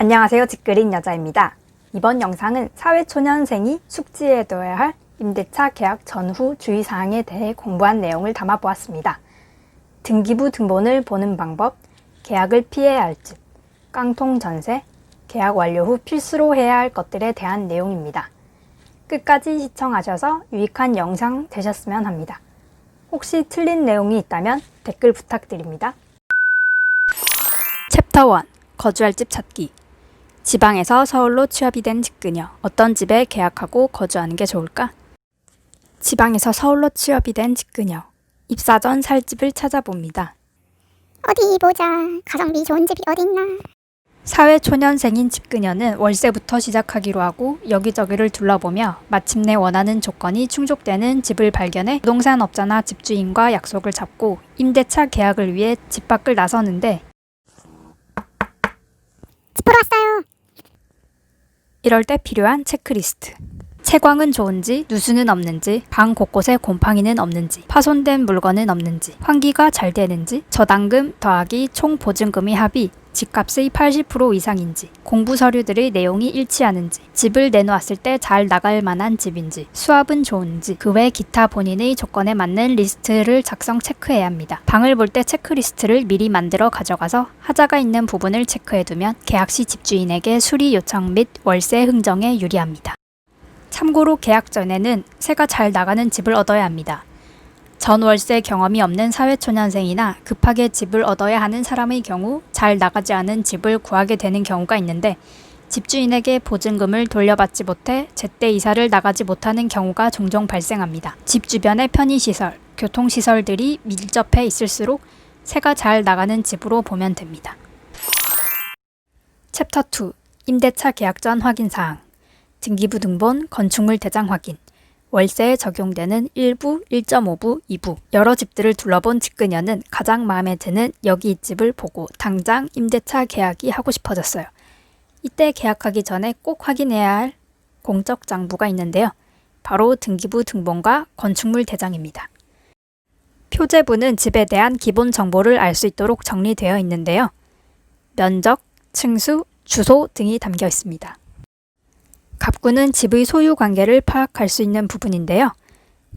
안녕하세요. 직그린 여자입니다. 이번 영상은 사회초년생이 숙지해둬야 할 임대차 계약 전후 주의사항에 대해 공부한 내용을 담아보았습니다. 등기부 등본을 보는 방법, 계약을 피해야 할 집, 깡통 전세, 계약 완료 후 필수로 해야 할 것들에 대한 내용입니다. 끝까지 시청하셔서 유익한 영상 되셨으면 합니다. 혹시 틀린 내용이 있다면 댓글 부탁드립니다. 챕터 1. 거주할 집 찾기. 지방에서 서울로 취업이 된 직그녀. 어떤 집에 계약하고 거주하는 게 좋을까? 지방에서 서울로 취업이 된 직그녀. 입사 전 살 집을 찾아봅니다. 어디 보자. 가성비 좋은 집이 어딨나. 사회초년생인 직그녀는 월세부터 시작하기로 하고 여기저기를 둘러보며 마침내 원하는 조건이 충족되는 집을 발견해 부동산 업자나 집주인과 약속을 잡고 임대차 계약을 위해 집 밖을 나서는데 집 보러 왔어요. 이럴 때 필요한 체크리스트. 채광은 좋은지, 누수는 없는지, 방 곳곳에 곰팡이는 없는지, 파손된 물건은 없는지, 환기가 잘 되는지, 저당금 더하기 총 보증금의 합이 집값의 80% 이상인지, 공부 서류들의 내용이 일치하는지, 집을 내놓았을 때 잘 나갈 만한 집인지, 수압은 좋은지, 그 외 기타 본인의 조건에 맞는 리스트를 작성 체크해야 합니다. 방을 볼 때 체크리스트를 미리 만들어 가져가서 하자가 있는 부분을 체크해두면 계약 시 집주인에게 수리 요청 및 월세 흥정에 유리합니다. 참고로 계약 전에는 세가 잘 나가는 집을 얻어야 합니다. 전월세 경험이 없는 사회초년생이나 급하게 집을 얻어야 하는 사람의 경우 잘 나가지 않은 집을 구하게 되는 경우가 있는데 집주인에게 보증금을 돌려받지 못해 제때 이사를 나가지 못하는 경우가 종종 발생합니다. 집 주변의 편의시설, 교통시설들이 밀접해 있을수록 세가 잘 나가는 집으로 보면 됩니다. 챕터 2. 임대차 계약 전 확인사항. 등기부 등본, 건축물 대장 확인. 월세에 적용되는 1부, 1.5부, 2부. 여러 집들을 둘러본 직그녀는 가장 마음에 드는 여기 이 집을 보고 당장 임대차 계약이 하고 싶어졌어요. 이때 계약하기 전에 꼭 확인해야 할 공적 장부가 있는데요. 바로 등기부 등본과 건축물 대장입니다. 표제부는 집에 대한 기본 정보를 알 수 있도록 정리되어 있는데요. 면적, 층수, 주소 등이 담겨 있습니다. 갑구는 집의 소유 관계를 파악할 수 있는 부분인데요.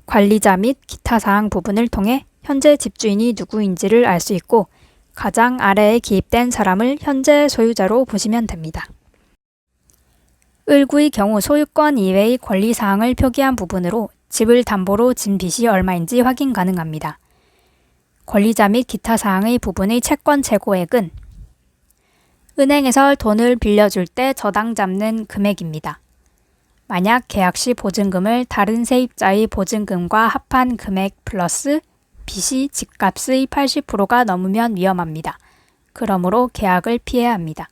관리자 및 기타 사항 부분을 통해 현재 집주인이 누구인지를 알 수 있고 가장 아래에 기입된 사람을 현재 소유자로 보시면 됩니다. 을구의 경우 소유권 이외의 권리 사항을 표기한 부분으로 집을 담보로 진 빚이 얼마인지 확인 가능합니다. 권리자 및 기타 사항의 부분의 채권 재고액은 은행에서 돈을 빌려줄 때 저당 잡는 금액입니다. 만약 계약 시 보증금을 다른 세입자의 보증금과 합한 금액 플러스 빚이 집값의 80%가 넘으면 위험합니다. 그러므로 계약을 피해야 합니다.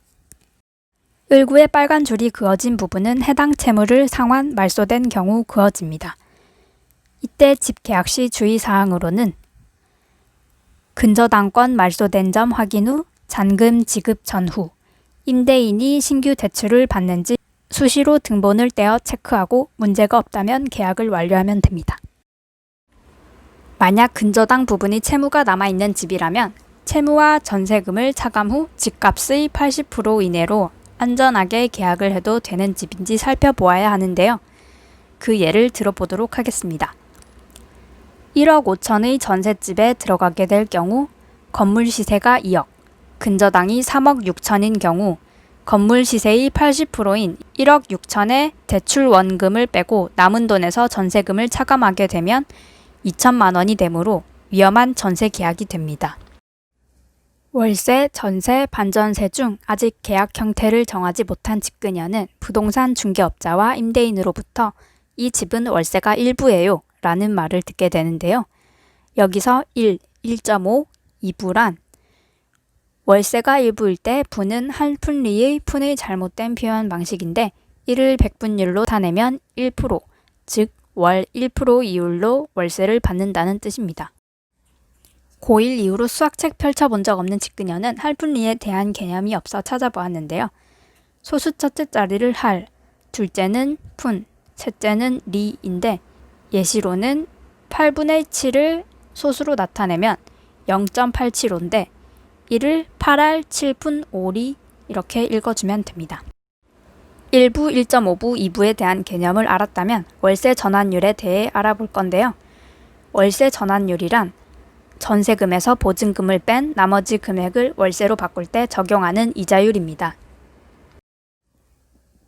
을구의 빨간 줄이 그어진 부분은 해당 채무를 상환, 말소된 경우 그어집니다. 이때 집 계약 시 주의사항으로는 근저당권 말소된 점 확인 후 잔금 지급 전후 임대인이 신규 대출을 받는지 수시로 등본을 떼어 체크하고 문제가 없다면 계약을 완료하면 됩니다. 만약 근저당 부분이 채무가 남아있는 집이라면 채무와 전세금을 차감 후 집값의 80% 이내로 안전하게 계약을 해도 되는 집인지 살펴보아야 하는데요. 그 예를 들어보도록 하겠습니다. 1억 5천의 전셋집에 들어가게 될 경우 건물 시세가 2억, 근저당이 3억 6천인 경우 건물 시세의 80%인 1억 6천의 대출 원금을 빼고 남은 돈에서 전세금을 차감하게 되면 2천만 원이 되므로 위험한 전세 계약이 됩니다. 월세, 전세, 반전세 중 아직 계약 형태를 정하지 못한 직그녀는 부동산 중개업자와 임대인으로부터 이 집은 월세가 일부예요 라는 말을 듣게 되는데요. 여기서 1, 1.5, 2부란 월세가 일부일 때 부는 한 푼리의 푼의 잘못된 표현 방식인데 이를 백분율로 타내면 1%, 즉 월 1% 이율로 월세를 받는다는 뜻입니다. 고1 이후로 수학책 펼쳐본 적 없는 직그녀는 할푼리에 대한 개념이 없어 찾아보았는데요. 소수 첫째 자리를 할, 둘째는 푼, 셋째는 리인데 예시로는 8분의 7을 소수로 나타내면 0.875인데 이를 8할 7푼 5리 이렇게 읽어주면 됩니다. 1부, 1.5부, 2부에 대한 개념을 알았다면 월세 전환율에 대해 알아볼 건데요. 월세 전환율이란 전세금에서 보증금을 뺀 나머지 금액을 월세로 바꿀 때 적용하는 이자율입니다.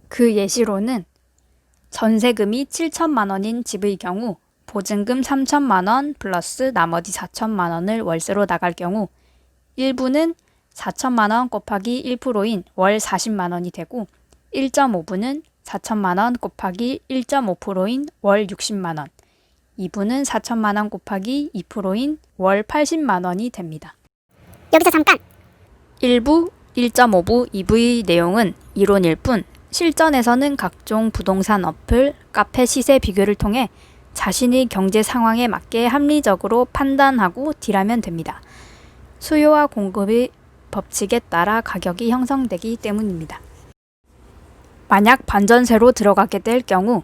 그 예시로는 전세금이 7천만 원인 집의 경우 보증금 3천만 원 플러스 나머지 4천만 원을 월세로 나갈 경우 1부는 4천만 원 곱하기 1%인 월 40만 원이 되고 1.5부는 4천만 원 곱하기 1.5%인 월 60만 원, 2부는 4천만 원 곱하기 2%인 월 80만 원이 됩니다. 여기서 잠깐! 1부, 1.5부, 2부의 내용은 이론일 뿐 실전에서는 각종 부동산 어플, 카페 시세 비교를 통해 자신의 경제 상황에 맞게 합리적으로 판단하고 딜하면 됩니다. 수요와 공급의 법칙에 따라 가격이 형성되기 때문입니다. 만약 반전세로 들어가게 될 경우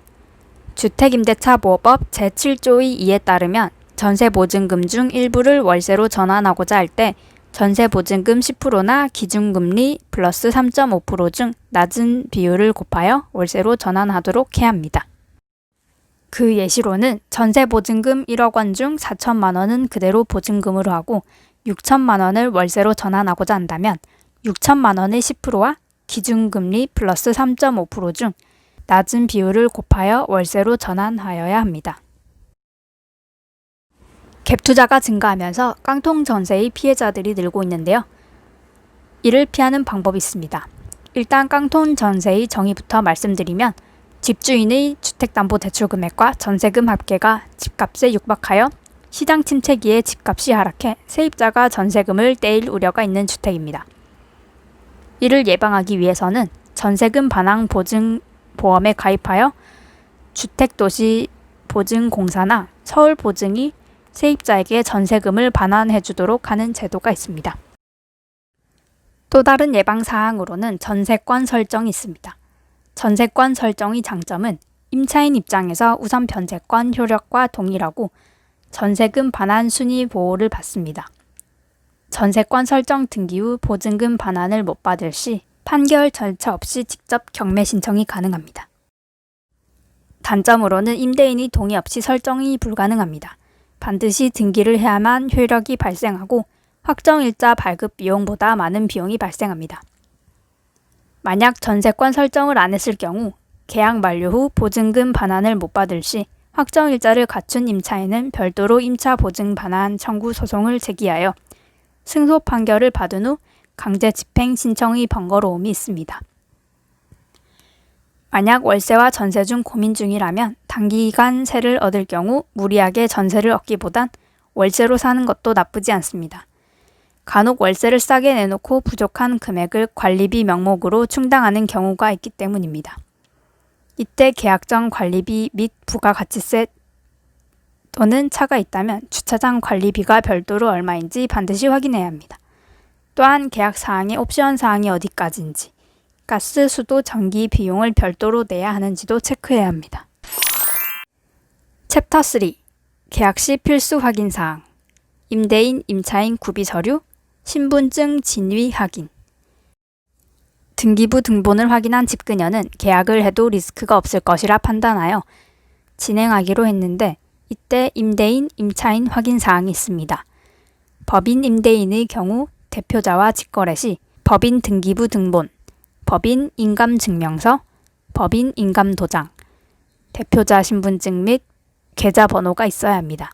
주택임대차보호법 제7조의 2에 따르면 전세보증금 중 일부를 월세로 전환하고자 할 때 전세보증금 10%나 기준금리 플러스 3.5% 중 낮은 비율을 곱하여 월세로 전환하도록 해야 합니다. 그 예시로는 전세보증금 1억 원 중 4천만 원은 그대로 보증금으로 하고 6천만 원을 월세로 전환하고자 한다면 6천만 원의 10%와 기준금리 플러스 3.5% 중 낮은 비율을 곱하여 월세로 전환하여야 합니다. 갭 투자가 증가하면서 깡통 전세의 피해자들이 늘고 있는데요. 이를 피하는 방법이 있습니다. 일단 깡통 전세의 정의부터 말씀드리면 집주인의 주택담보대출 금액과 전세금 합계가 집값에 육박하여 시장 침체기에 집값이 하락해 세입자가 전세금을 떼일 우려가 있는 주택입니다. 이를 예방하기 위해서는 전세금 반환 보증보험에 가입하여 주택도시보증공사나 서울보증이 세입자에게 전세금을 반환해 주도록 하는 제도가 있습니다. 또 다른 예방사항으로는 전세권 설정이 있습니다. 전세권 설정의 장점은 임차인 입장에서 우선 변제권 효력과 동일하고 전세금 반환 순위 보호를 받습니다. 전세권 설정 등기 후 보증금 반환을 못 받을 시 판결 절차 없이 직접 경매 신청이 가능합니다. 단점으로는 임대인이 동의 없이 설정이 불가능합니다. 반드시 등기를 해야만 효력이 발생하고 확정일자 발급 비용보다 많은 비용이 발생합니다. 만약 전세권 설정을 안 했을 경우 계약 만료 후 보증금 반환을 못 받을 시 확정일자를 갖춘 임차인은 별도로 임차 보증 반환 청구 소송을 제기하여 승소 판결을 받은 후 강제 집행 신청의 번거로움이 있습니다. 만약 월세와 전세 중 고민 중이라면 단기간 세를 얻을 경우 무리하게 전세를 얻기보단 월세로 사는 것도 나쁘지 않습니다. 간혹 월세를 싸게 내놓고 부족한 금액을 관리비 명목으로 충당하는 경우가 있기 때문입니다. 이때 계약 전 관리비 및 부가가치세 또는 차가 있다면 주차장 관리비가 별도로 얼마인지 반드시 확인해야 합니다. 또한 계약 사항의 옵션 사항이 어디까지인지, 가스, 수도, 전기 비용을 별도로 내야 하는지도 체크해야 합니다. 챕터 3. 계약 시 필수 확인 사항. 임대인, 임차인 구비 서류, 신분증 진위 확인. 등기부 등본을 확인한 집그녀는 계약을 해도 리스크가 없을 것이라 판단하여 진행하기로 했는데 이때 임대인, 임차인 확인 사항이 있습니다. 법인 임대인의 경우 대표자와 직거래 시 법인 등기부 등본, 법인 인감증명서, 법인 인감도장, 대표자 신분증 및 계좌번호가 있어야 합니다.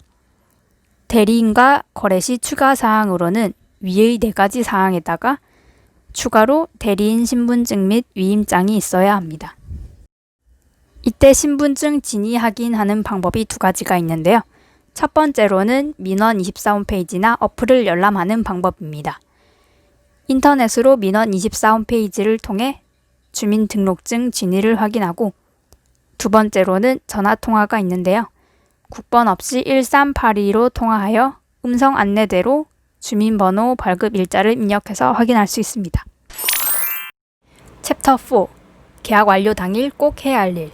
대리인과 거래 시 추가 사항으로는 위의 4가지 사항에다가 추가로 대리인 신분증 및 위임장이 있어야 합니다. 이때 신분증 진위 확인하는 방법이 2가지가 있는데요. 첫 번째로는 민원24 홈페이지나 어플을 열람하는 방법입니다. 인터넷으로 민원24 홈페이지를 통해 주민등록증 진위를 확인하고 두 번째로는 전화통화가 있는데요. 국번 없이 1382로 통화하여 음성 안내대로 주민번호 발급 일자를 입력해서 확인할 수 있습니다. 챕터 4. 계약 완료 당일 꼭 해야 할 일.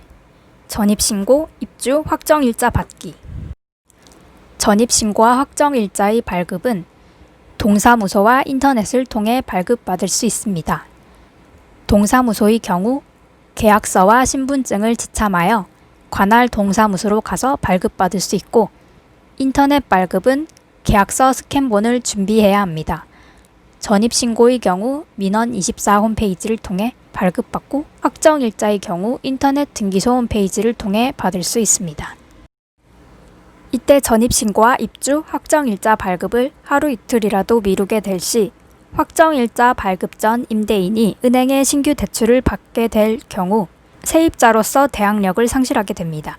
전입신고, 입주, 확정일자 받기. 전입신고와 확정일자의 발급은 동사무소와 인터넷을 통해 발급받을 수 있습니다. 동사무소의 경우 계약서와 신분증을 지참하여 관할 동사무소로 가서 발급받을 수 있고, 인터넷 발급은 계약서 스캔본을 준비해야 합니다. 전입신고의 경우 민원24 홈페이지를 통해 발급받고, 확정일자의 경우 인터넷 등기소 홈페이지를 통해 받을 수 있습니다. 이때 전입신고와 입주, 확정일자 발급을 하루 이틀이라도 미루게 될 시 확정일자 발급 전 임대인이 은행에 신규 대출을 받게 될 경우 세입자로서 대항력을 상실하게 됩니다.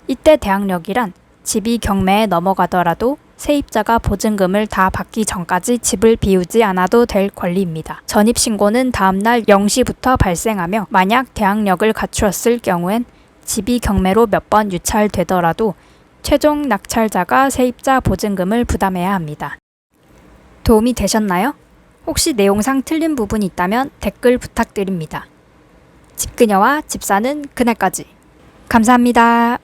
이때 대항력이란 집이 경매에 넘어가더라도 세입자가 보증금을 다 받기 전까지 집을 비우지 않아도 될 권리입니다. 전입신고는 다음날 0시부터 발생하며, 만약 대항력을 갖추었을 경우엔 집이 경매로 몇 번 유찰되더라도 최종 낙찰자가 세입자 보증금을 부담해야 합니다. 도움이 되셨나요? 혹시 내용상 틀린 부분이 있다면 댓글 부탁드립니다. 집그녀와 집 사는 그날까지. 감사합니다.